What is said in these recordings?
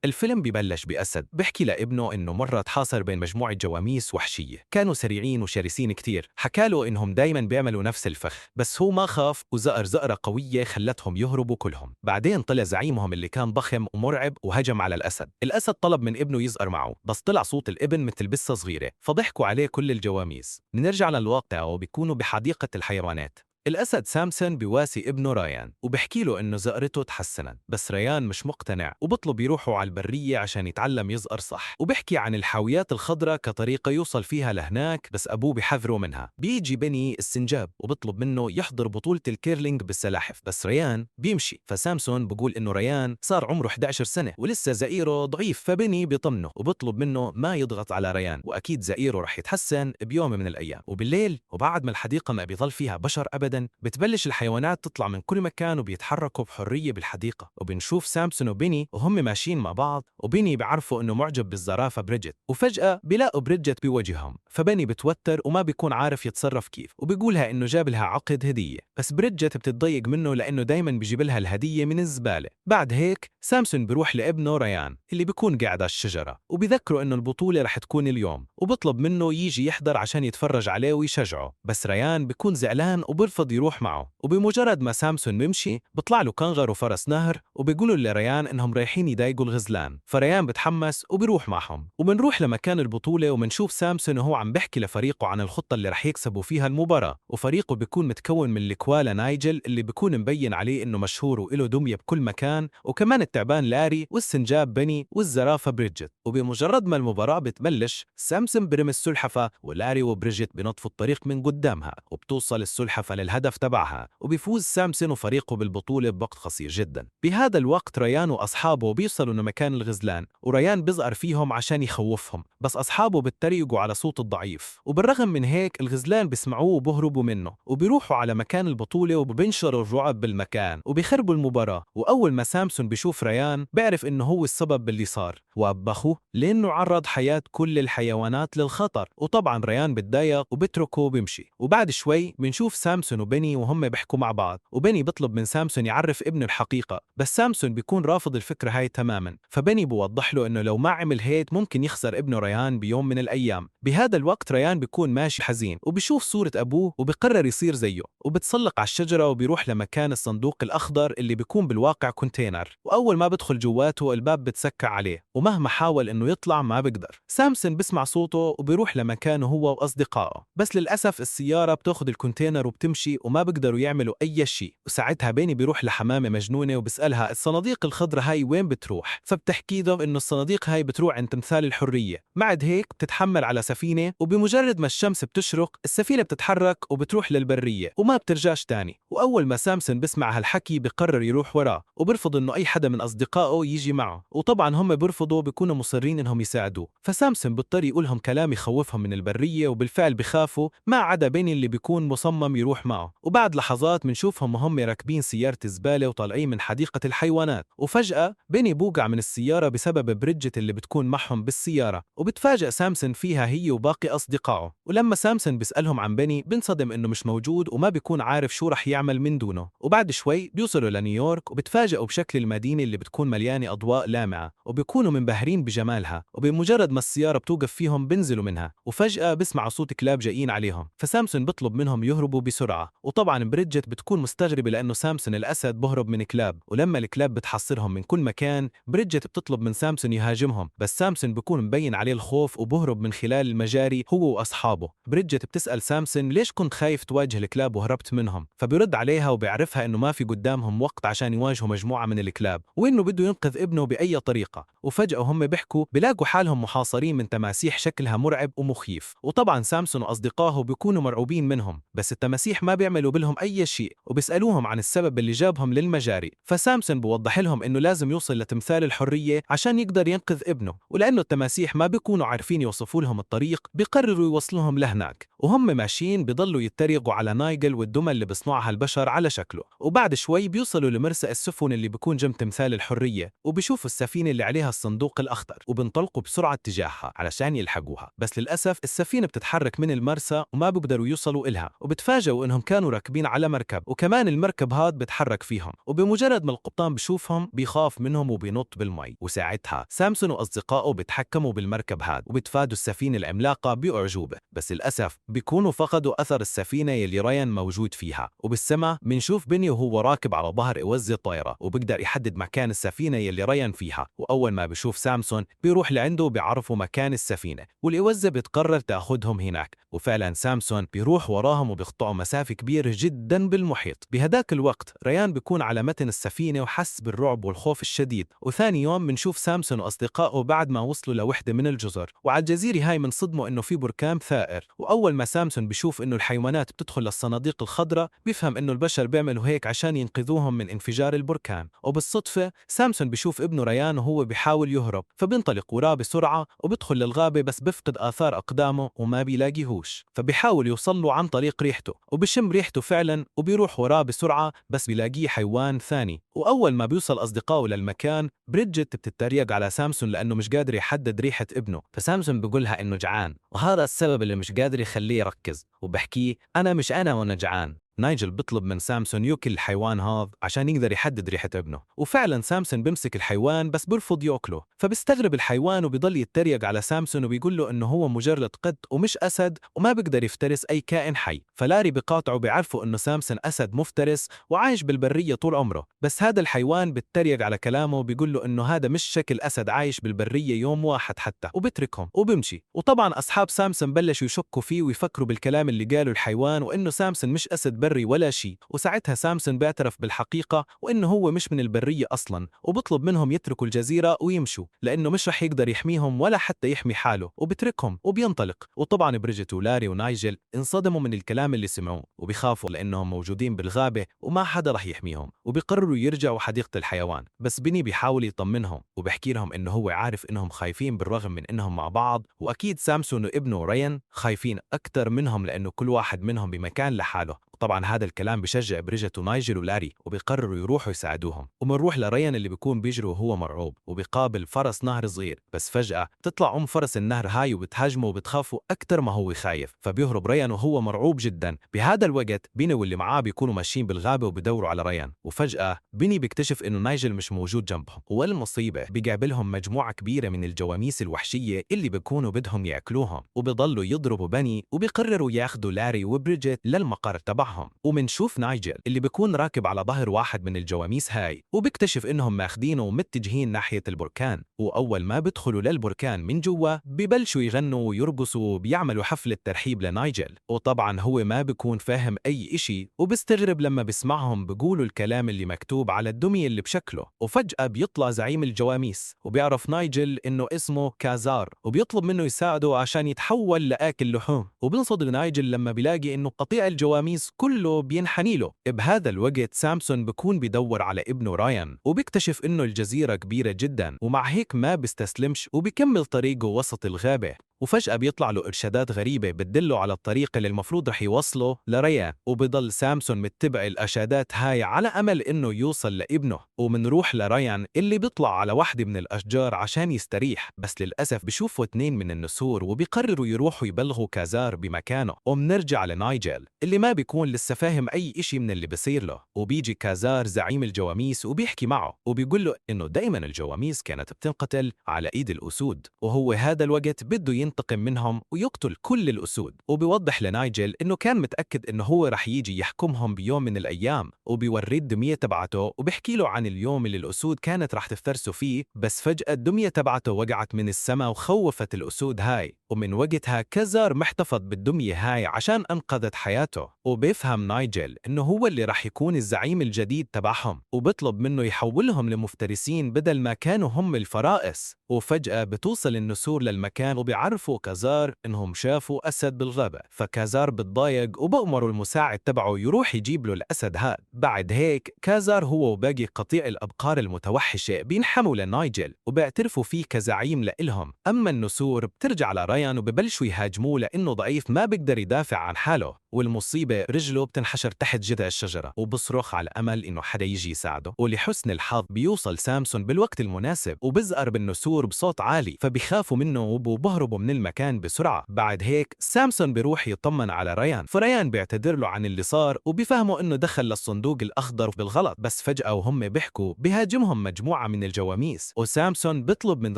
الفيلم ببلش بأسد بيحكي لابنه إنه مرة تحاصر بين مجموعة جواميس وحشية كانوا سريعين وشرسين كتير. حكاله إنهم دايما بيعملوا نفس الفخ، بس هو ما خاف وزقر زقرة قوية خلتهم يهربوا كلهم. بعدين طلع زعيمهم اللي كان ضخم ومرعب وهجم على الأسد طلب من ابنه يزقر معه، بس طلع صوت الابن مثل بسة صغيرة فضحكوا عليه كل الجواميس. بنرجع للواقع وبيكونوا بحديقة الحيوانات. الأسد سامسون بيواسي ابنه ريان وبحكي له إنه زقرته تحسنت، بس ريان مش مقتنع وبطلب يروحوا على البرية عشان يتعلم يزقر صح، وبحكي عن الحاويات الخضراء كطريقة يوصل فيها لهناك، بس أبوه بحذره منها. بيجي بني السنجاب وبطلب منه يحضر بطولة الكيرلينج بالسلاحف، بس ريان بيمشي. فسامسون بقول إنه ريان صار عمره 11 سنة ولسه زئيره ضعيف، فبني بيطمنه وبطلب منه ما يضغط على ريان، وأكيد زئيره رح يتحسن بيوم من الأيام. وبالليل وبعد ما الحديقة ما بيظل فيها بشر أبدا، بتبلش الحيوانات تطلع من كل مكان وبيتحركوا بحرية بالحديقة. وبنشوف سامسون وبيني وهم ماشيين مع بعض، وبيني بيعرفوا إنه معجب بالزرافة بريجيت، وفجأة بيلاقوا بريجيت بوجههم، فبيني بتوتر وما بيكون عارف يتصرف كيف، وبيقولها إنه جاب لها عقد هدية، بس بريجيت بتتضايق منه لأنه دايما بيجيب لها الهدية من الزبالة. بعد هيك سامسون بيروح لابنه ريان اللي بيكون قاعد على الشجرة وبيذكره إنه البطولة رح تكون اليوم، وبطلب منه يجي يحضر عشان يتفرج عليه ويشجعه، بس ريان بيكون زعلان وبرفض يروح معه. وبمجرد ما سامسون بيمشي بيطلع له كنغر وفرس نهر وبيقولوا لريان إنهم رايحين يضايقوا الغزلان، فريان بتحمس وبيروح معهم. وبنروح لمكان البطولة وبنشوف سامسون وهو عم بيحكي لفريقه عن الخطة اللي رح يكسبوا فيها المباراة، وفريقه بيكون متكون من الكوالا نايجل اللي بيكون مبين عليه إنه مشهور وإله دمية بكل مكان، وكمان التعبان لاري والسنجاب بني والزرافة بريجيت. وبمجرد ما المباراة بتبلش سامسون برمي السلحفة ولاري وبريجيت بنطفوا الطريق من قدامها، وبتوصل السلحفة للهدف تبعها وبيفوز سامسون وفريقه بالبطولة بوقت قصير جدا. بهذا الوقت ريان وأصحابه بيوصلوا لمكان الغزلان، وريان بيظهر فيهم عشان يخوفهم، بس أصحابه بتريقوا على صوت الضعيف، وبالرغم من هيك الغزلان بيسمعوه وبهربوا منه، وبيروحوا على مكان البطولة وبينشروا الرعب بالمكان وبيخربوا المباراة. وأول ما سامسون بيشوف ريان بيعرف إنه هو السبب باللي صار وأبخه لأنه عرض حياة كل الحيوانات للخطر، وطبعا ريان بتضايق وبتركه وبيمشي. وبعد شوي بنشوف سامسون وبني وهم بيحكوا مع بعض، وبني بيطلب من سامسون يعرف ابنه الحقيقة، بس سامسون بيكون رافض الفكرة هاي تماما، فبني بوضح له انه لو ما عمل هيك ممكن يخسر ابنه ريان بيوم من الايام. بهذا الوقت ريان بيكون ماشي حزين وبيشوف صورة ابوه وبيقرر يصير زيه، وبتسلق على الشجرة وبيروح لمكان الصندوق الاخضر اللي بيكون بالواقع كونتينر، واول ما بدخل جواته الباب بتسكر عليه، ومهما حاول انه يطلع ما بيقدر. سامسون بسمع صوته وبيروح لمكانه هو واصدقائه، بس للاسف السيارة بتاخذ الكونتينر وبتمشي وما بيقدروا يعملوا اي شيء. وساعتها بيني بيروح لحمامة مجنونة وبسألها الصناديق الخضراء هاي وين بتروح، فبتحكي له انه الصناديق هاي بتروح عند تمثال الحرية. بعد هيك بتتحمل على سفينة، وبمجرد ما الشمس بتشرق السفينة بتتحرك وبتروح للبرية وما بترجعش تاني. واول ما سامسون بسمع هالحكي بقرر يروح وراه، وبرفض انه اي حدا من اصدقائه يجي معه، وطبعا هم بيرفضوا بيكونوا مصرين انهم يساعدوه، فسامسون بيضطر يقولهم كلام يخوفهم من البرية، وبالفعل بخافوا ما عدا بيني اللي بيكون مصمم يروح معه. وبعد لحظات بنشوفهم وهم راكبين سيارة الزبالة وطالعين من حديقة الحيوانات، وفجأة بيني بوقع من السيارة بسبب بريدجت اللي بتكون معهم بالسيارة، وبتفاجأ سامسون فيها هي وباقي أصدقائه. ولما سامسون بيسألهم عن بيني بنصدم إنه مش موجود وما بيكون عارف شو رح يعمل من دونه. وبعد شوي بيوصلوا لنيويورك وبتفاجئوا بشكل المدينة اللي بتكون مليانة أضواء لامعة، وبيكونوا منبهرين بجمالها، وبمجرد ما السيارة بتوقف فيهم بنزلوا منها، وفجأة بسمعوا صوت كلاب جايين عليهم، فسامسون بيطلب منهم يهربوا بسرعة. وطبعا بريدجت بتكون مستغربة لأنه سامسون الأسد بهرب من كلاب، ولما الكلاب بتحصرهم من كل مكان بريدجت بتطلب من سامسون يهاجمهم، بس سامسون بيكون مبين عليه الخوف وبهرب من خلال المجاري هو وأصحابه. بريدجت بتسأل سامسون ليش كنت خايف تواجه الكلاب وهربت منهم، فبيرد عليها وبيعرفها إنه ما في قدامهم وقت عشان يواجهوا مجموعة من الكلاب، وإنه بده ينقذ ابنه بأي طريقة. وفجأة هم بيحكوا بيلاقوا حالهم محاصرين من تماسيح شكلها مرعب ومخيف، وطبعا سامسون وأصدقائه بيكونوا مرعوبين منهم، بس التماسيح ما بيعملوا بلهم أي شيء، وبيسألوهم عن السبب اللي جابهم للمجاري. فسامسون بوضح لهم إنه لازم يوصل لتمثال الحرية عشان يقدر ينقذ ابنه، ولأنه التماسيح ما بيكونوا عارفين يوصفوا لهم الطريق بيقرروا يوصلوهم لهناك. وهم ماشيين بيضلوا يتريقوا على نايجل والدمى اللي بيصنعها البشر على شكله. وبعد شوي بيوصلوا لمرسى السفن اللي بيكون جنب تمثال الحرية، وبيشوفوا السفينة اللي عليها الصندوق الأخضر، وبنطلقوا بسرعة تجاهها علشان يلحقوها، بس للأسف السفينة بتتحرك من المرسى وما بيقدروا يوصلوا إلها، وبتفاجئوا إنهم كانوا راكبين على مركب، وكمان المركب هاد بتحرك فيهم، وبمجرد ما القبطان بشوفهم بيخاف منهم وبينط بالمي. وساعتها سامسون وأصدقائه بيتحكموا بالمركب هاد وبتفادوا السفينة العملاقة بأعجوبة. بس للأسف بيكونوا فقدوا أثر السفينة يلي ريان موجود فيها، وبالسما بنشوف بني وهو راكب على ظهر إوزة طايرة وبقدر يحدد مكان السفينة يلي ريان فيها. وأول ما بشوف سامسون بيروح لعنده وبيعرفوا مكان السفينة، والإوزة بتقرر تاخدهم هناك. وفعلا سامسون بيروح وراهم وبيقطعوا مسافة كبيرة جدا بالمحيط. بهداك الوقت ريان بيكون على متن السفينة وحس بالرعب والخوف الشديد. وثاني يوم بنشوف سامسون وأصدقائه بعد ما وصلوا لوحدة من الجزر، وعلى الجزيرة هاي منصدموا إنه في بركان ثائر. وأول ما سامسون بيشوف إنه الحيوانات بتدخل للصناديق الخضراء بيفهم إنه البشر بيعملوا هيك عشان ينقذوهم من انفجار البركان. وبالصدفة سامسون بيشوف ابنه ريان وهو بيحاول يهرب، فبينطلق وراه بسرعة وبدخل للغابة، بس بفقد آثار أقدامه وما بيلاقيهوش. فبيحاول يوصل له عن طريق ريحته، وبشم ريحته فعلا وبيروح وراه بسرعة، بس بيلاقيه حيوان ثاني. وأول ما بيوصل أصدقائه للمكان بريدجيت بتتريق على سامسون لأنه مش قادر يحدد ريحة ابنه، فسامسون بيقولها إنه جعان، وهذا السبب اللي مش قادر يخليه يركز، وبحكيه أنا مش أنا وأنا جعان. نايجل بيطلب من سامسون ياكل الحيوان هذا عشان يقدر يحدد ريحة ابنه، وفعلا سامسون بيمسك الحيوان بس بيرفض ياكله. فبيستغرب الحيوان وبيضل يتريق على سامسون وبيقول له انه هو مجرد قط ومش اسد وما بيقدر يفترس اي كائن حي. فلاري بقاطعه بيعرفوا انه سامسون اسد مفترس وعايش بالبرية طول عمره، بس هذا الحيوان بيتريق على كلامه وبيقول له انه هذا مش شكل اسد عايش بالبرية يوم واحد حتى، وبتركهم وبمشي. وطبعا اصحاب سامسون بلشوا يشكوا فيه ويفكروا بالكلام اللي قاله الحيوان وانه سامسون مش اسد بري ولا شيء. وساعتها سامسون بيعترف بالحقيقة وإنه هو مش من البرية أصلاً، وبطلب منهم يتركوا الجزيرة ويمشوا لأنه مش رح يقدر يحميهم ولا حتى يحمي حاله، وبتركهم وبينطلق. وطبعاً بريجيت ولاري ونايجل انصدموا من الكلام اللي سمعوه وبيخافوا لأنهم موجودين بالغابة وما حدا رح يحميهم، وبيقرروا يرجعوا حديقة الحيوان. بس بني بيحاول يطمنهم وبيحكي لهم إنه هو عارف إنهم خايفين بالرغم من إنهم مع بعض، وأكيد سامسون وابنه ريان خايفين أكتر منهم لأنه كل واحد منهم بمكان لحاله. طبعا هذا الكلام بشجع بريجيت ونايجل ولاري وبيقرروا يروحوا يساعدوهم. ومنروح لريان اللي بيكون بيجري وهو مرعوب وبيقابل فرس نهر صغير، بس فجأة تطلع فرس النهر هاي وبتهاجمه وبتخافوا أكتر ما هو خايف، فبيهرب ريان وهو مرعوب جدا. بهذا الوقت بيني واللي معاه بيكونوا ماشيين بالغابة وبيدوروا على ريان، وفجأة بيني بيكتشف إنه نايجل مش موجود جنبهم. والمصيبة بيقابلهم مجموعة كبيرة من الجواميس الوحشية اللي بيكونوا بدهم يأكلوهم، وبيضلوا يضربوا بني وبيقرروا ياخدوا لاري وبريجيت للمقر تبعهم. ومنشوف نايجل اللي بيكون راكب على ظهر واحد من الجواميس هاي وبيكتشف انهم ماخدينه ومتجهين ناحية البركان. واول ما بيدخلوا للبركان من جوا ببلشوا يغنوا ويرقصوا وبيعملوا حفلة ترحيب لنايجل، وطبعا هو ما بيكون فاهم اي اشي وبيستغرب لما بيسمعهم بيقولوا الكلام اللي مكتوب على الدمية اللي بشكله. وفجأة بيطلع زعيم الجواميس وبيعرف نايجل انه اسمه كازار وبيطلب منه يساعده عشان يتحول لآكل لحوم. وبنصدم نايجل لما بيلاقي انه قطيع الجواميس كله بينحني له. بهذا الوقت سامسون بيكون بيدور على ابنه رايان وبيكتشف انه الجزيرة كبيرة جدا، ومع هيك ما بيستسلمش وبيكمل طريقه وسط الغابة. وفجأة بيطلع له إرشادات غريبة بتدله على الطريق اللي المفروض رح يوصله لريان، وبيضل سامسون متبع الإرشادات هاي على أمل إنه يوصل لابنه. ومنروح لريان اللي بيطلع على واحدة من الأشجار عشان يستريح، بس للأسف بيشوفوا 2 من النسور وبيقرروا يروحوا يبلغوا كازار بمكانه. ومنرجع لنايجل اللي ما بيكون لسه فاهم أي إشي من اللي بيصير له، وبيجي كازار زعيم الجواميس وبيحكي معه وبيقول له إنه دايما الجواميس كانت بتنقتل على إيد الأسود، وهو هذا الوقت بده ينتقم منهم ويقتل كل الأسود. وبيوضح لنايجل إنه كان متأكد إنه هو رح يجي يحكمهم بيوم من الأيام، وبيوريه الدمية تبعته وبيحكي له عن اليوم اللي الأسود كانت رح تفترسوا فيه. بس فجأة الدمية تبعته وقعت من السماء وخوفت الأسود هاي، ومن وقتها كازار محتفظ بالدمية هاي عشان أنقذت حياته. وبيفهم نايجل إنه هو اللي رح يكون الزعيم الجديد تبعهم، وبطلب منه يحولهم لمفترسين بدل ما كانوا هم الفرائس. وفجأة بتوصل النسور للمكان وبيعرفوا كازار إنهم شافوا أسد بالغابة، فكازار بتضايق وبأمروا المساعد تبعه يروح يجيب له الأسد هاد. بعد هيك كازار هو وباقي قطيع الأبقار المتوحشة بينحموا لنايجل وبيعترفوا فيه كزعيم لإلهم. أما النسور بترجع لريان وببلشوا يهاجموه لأنه ضعيف ما بيقدر يدافع عن حاله. والمصيبة رجله بتنحشر تحت جذع الشجرة وبصرخ على أمل إنه حدا يجي يساعده. ولحسن الحظ بيوصل سامسون بالوقت المناسب وبزقر بالنسور بصوت عالي، فبيخافوا منه وبهربوا من المكان بسرعة. بعد هيك سامسون بيروح يطمن على ريان، فريان بيعتذر له عن اللي صار وبيفهموا إنه دخل للصندوق الأخضر بالغلط. بس فجأة وهم بيحكوا بيهاجمهم مجموعة من الجواميس، وسامسون بيطلب من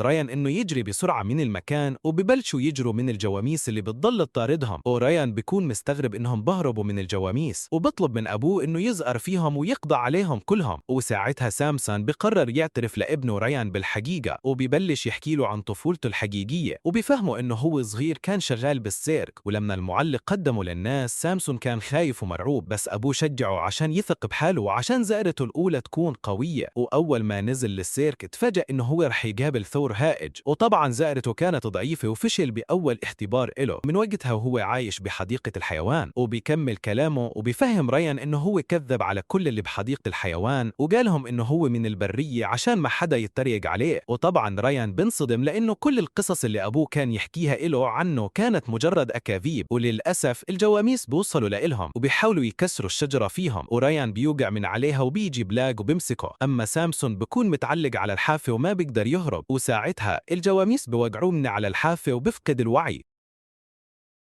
ريان إنه يجري بسرعة من المكان، وببلشوا يجروا من الجواميس اللي بتضل تطاردهم. وريان بيكون مستغرب إنهم بهربوا من الجواميس، وبطلب من أبوه إنه يزقر فيهم ويقضى عليهم كلهم. وساعتها سامسون بقرر يعترف لابنه ريان بالحقيقة، وبيبلش يحكي له عن طفولته الحقيقية، وبيفهموا إنه هو صغير كان شغال بالسيرك. ولما المعلق قدمه للناس سامسون كان خايف ومرعوب، بس أبوه شجعه عشان يثق بحاله وعشان زائرته الأولى تكون قوية. وأول ما نزل للسيرك تفاجأ إنه هو رح يقابل ثور هائج، وطبعا زائرته كانت ضعيفة وفشل بأول اختبار إله. من وقتها وهو عايش بحديقة الحيوان. وبيكمل كلامه وبيفهم ريان إنه هو كذب على كل اللي بحديقة الحيوان وقالهم إنه هو من البرية عشان ما حدا يتريق عليه. وطبعا ريان بنصدم لأنه كل القصص اللي أبوه كان يحكيها إله عنه كانت مجرد أكاذيب. وللأسف الجواميس بوصلوا لإلهم وبيحاولوا يكسروا الشجرة فيهم، وريان بيوقع من عليها وبيجي بلاق وبمسكه. أما سامسون بيكون متعلق على الحافة وما بيقدر يهرب، وساعتها الجواميس بوقعوه من على الحافة وبفقد الوعي.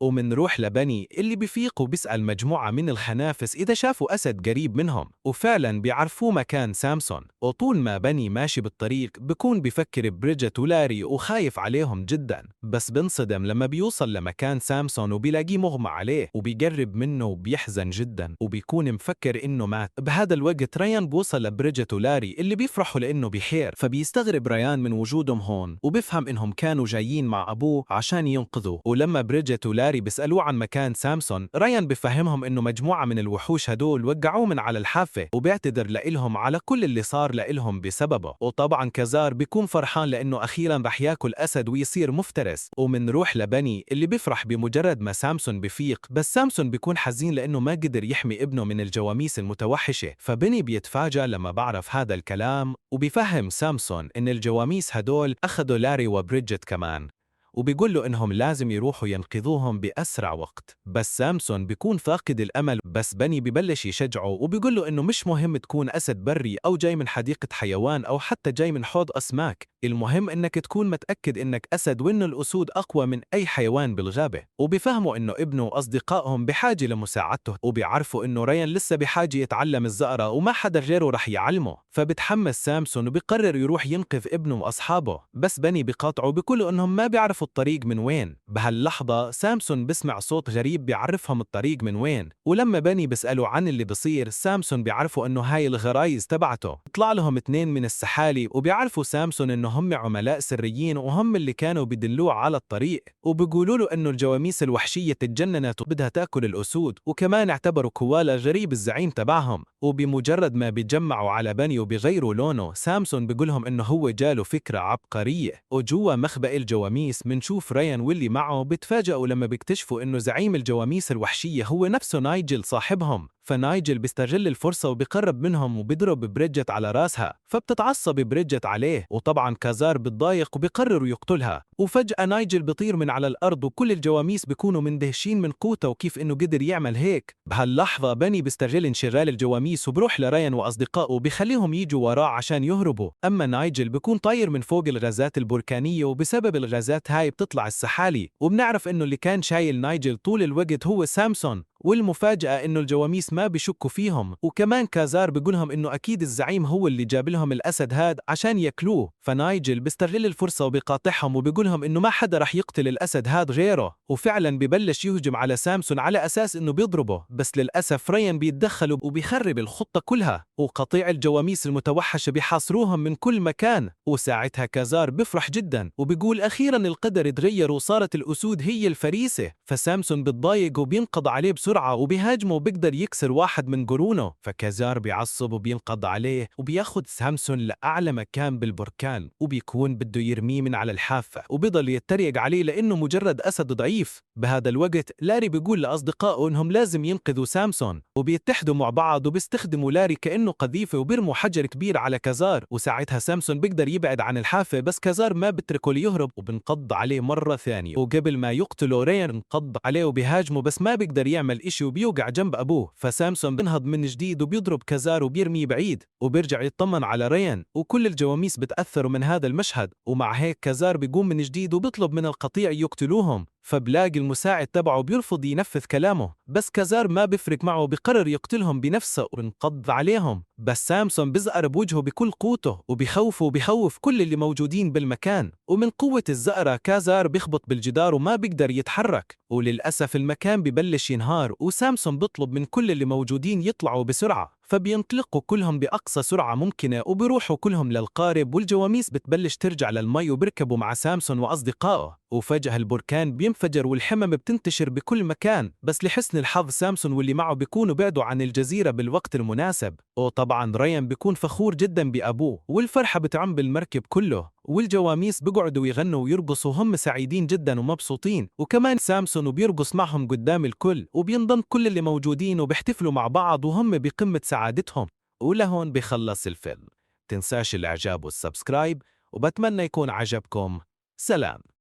ومنروح لبني اللي بيفيق وبيسأل مجموعة من الخنافس إذا شافوا أسد قريب منهم، وفعلا بيعرفوه مكان سامسون. وطول ما بني ماشي بالطريق بيكون بيفكر بريجيت ولاري وخايف عليهم جدا، بس بنصدم لما بيوصل لمكان سامسون وبيلاقيه مغمى عليه وبيقرب منه وبيحزن جدا وبيكون مفكر إنه مات. بهذا الوقت ريان بوصل لبريجيت ولاري اللي بيفرحوا لأنه بخير، فبيستغرب ريان من وجودهم هون وبيفهم إنهم كانوا جايين مع أبوه عشان ينقذوه. ولما بريجيت ولاري بيسألوه عن مكان سامسون ريان بفهمهم إنه مجموعة من الوحوش هدول وقعوه من على الحافة، وبيعتذر لإلهم على كل اللي صار لإلهم بسببه. وطبعا كازار بيكون فرحان لأنه أخيرا رح ياكل أسد ويصير مفترس. ومنروح لبني اللي بيفرح بمجرد ما سامسون بفيق، بس سامسون بيكون حزين لأنه ما قدر يحمي ابنه من الجواميس المتوحشة. فبني بيتفاجأ لما بعرف هذا الكلام وبيفهم سامسون إن الجواميس هدول أخذوا لاري وبريجيت كمان، وبيقول له إنهم لازم يروحوا ينقذوهم بأسرع وقت. بس سامسون بيكون فاقد الأمل، بس بني ببلش يشجعه وبيقول له إنه مش مهم تكون أسد بري أو جاي من حديقة حيوان أو حتى جاي من حوض أسماك، المهم إنك تكون متأكد إنك أسد وإنه الأسود أقوى من أي حيوان بالغابة. وبيفهموا إنه ابنه وأصدقائهم بحاجة لمساعدته، وبيعرفوا إنه ريان لسه بحاجة يتعلم الزقرة وما حدا غيره رح يعلمه. فبتحمس سامسون وبيقرر يروح ينقذ ابنه وأصحابه، بس بني بيقاطعه وبيقولوا إنهم ما بيعرفوا الطريق من وين. بهاللحظة سامسون بسمع صوت غريب بيعرفهم الطريق من وين، ولما بني بيسألوا عن اللي بصير سامسون بيعرفوا إنه هاي الغرايز تبعته. طلع لهم 2 من السحالي وبيعرفوا سامسون إنه هم عملاء سريين وهم اللي كانوا بيدلوه على الطريق، وبيقولوا له إنه الجواميس الوحشية تجننت وبدها تاكل الأسود، وكمان اعتبروا كوالا غريب الزعيم تبعهم. وبمجرد ما بيتجمعوا على بني وبيغيروا لونه سامسون بيقولهم إنه هو جاله فكرة عبقرية. وجوا مخبأ الجواميس منشوف ريان واللي معه بيتفاجئوا لما بيكتشفوا إنه زعيم الجواميس الوحشية هو نفسه نايجل صاحبهم. فنايجل بيستغل الفرصة وبيقرب منهم وبيضرب بريجيت على راسها، فبتتعصب بريجيت عليه. وطبعا كازار بتضايق وبيقرروا يقتلها. وفجأة نايجل بيطير من على الأرض وكل الجواميس بيكونوا مندهشين من قوته وكيف إنه قدر يعمل هيك. بهاللحظة بني بيستغل انشغال الجواميس وبروح لريان وأصدقائه وبيخليهم يجوا وراه عشان يهربوا. أما نايجل بيكون طاير من فوق الغازات البركانية، وبسبب الغازات هاي بتطلع السحالي. وبنعرف إنه اللي كان شايل نايجل طول الوقت هو سامسون. والمفاجأة إنه الجواميس ما بيشكوا فيهم، وكمان كازار بيقولهم إنه أكيد الزعيم هو اللي جاب لهم الأسد هاد عشان ياكلوه. فنايجل بيستغل الفرصة وبيقاطعهم وبيقولهم إنه ما حدا رح يقتل الأسد هاد غيره، وفعلا ببلش يهجم على سامسون على أساس إنه بيضربه. بس للأسف ريان بيتدخل وبيخرب الخطة كلها، وقطيع الجواميس المتوحشة بيحاصروهم من كل مكان. وساعتها كازار بيفرح جدا وبيقول أخيرا القدر تغير وصارت الأسود هي الفريسة. فسامسون بتضايق وبينقض عليه بسرعة وبيهاجمه وبيقدر يكسر واحد من قرونه. فكازار بيعصب وبينقض عليه وبياخد سامسون لأعلى مكان بالبركان، وبيكون بده يرميه من على الحافة وبيضل يتريق عليه لأنه مجرد أسد ضعيف. بهذا الوقت لاري بيقول لأصدقائه إنهم لازم ينقذوا سامسون، وبيتحدوا مع بعض وبيستخدموا لاري كأنه قذيفة وبيرموا حجر كبير على كازار. وساعتها سامسون بيقدر يبعد عن الحافة، بس كازار ما بتركه ليهرب وبنقض عليه مرة ثانية. وقبل ما يقتله ريان انقض عليه وبيهاجمه، بس ما بيقدر يعمل الإشي وبيوقع جنب أبوه، فسامسون بينهض من جديد وبيضرب كازار وبيرميه بعيد وبيرجع يطمن على ريان، وكل الجواميس بتأثروا من هذا المشهد. ومع هيك كازار بيقوم من جديد وبيطلب من القطيع يقتلوهم، فبلاقي المساعد تبعه بيرفض ينفذ كلامه، بس كازار ما بيفرق معه، بقرر يقتلهم بنفسه وينقض عليهم. بس سامسون بزقر بوجهه بكل قوته وبيخوف كل اللي موجودين بالمكان، ومن قوة الزقرة كازار بيخبط بالجدار وما بيقدر يتحرك، وللأسف المكان ببلش ينهار، وسامسون بيطلب من كل اللي موجودين يطلعوا بسرعة، فبينطلقوا كلهم بأقصى سرعة ممكنة وبيروحوا كلهم للقارب، والجواميس بتبلش ترجع للمي وبركبوا مع سامسون وأصدقائه. وفجأة البركان بينفجر والحمم بتنتشر بكل مكان، بس لحسن الحظ سامسون واللي معه بيكونوا بعدوا عن الجزيرة بالوقت المناسب. وطبعا ريان بيكون فخور جدا بأبوه، والفرحة بتعم بالمركب كله، والجواميس بيقعدوا يغنوا ويرقصوا وهم سعيدين جدا ومبسوطين، وكمان سامسون وبيرقص معهم قدام الكل، وبينضم كل اللي موجودين وبيحتفلوا مع بعض وهم بقمة سعادتهم. ولهون بيخلص الفيلم. تنساش الإعجاب والسبسكرايب، وبتمنى يكون عجبكم. سلام.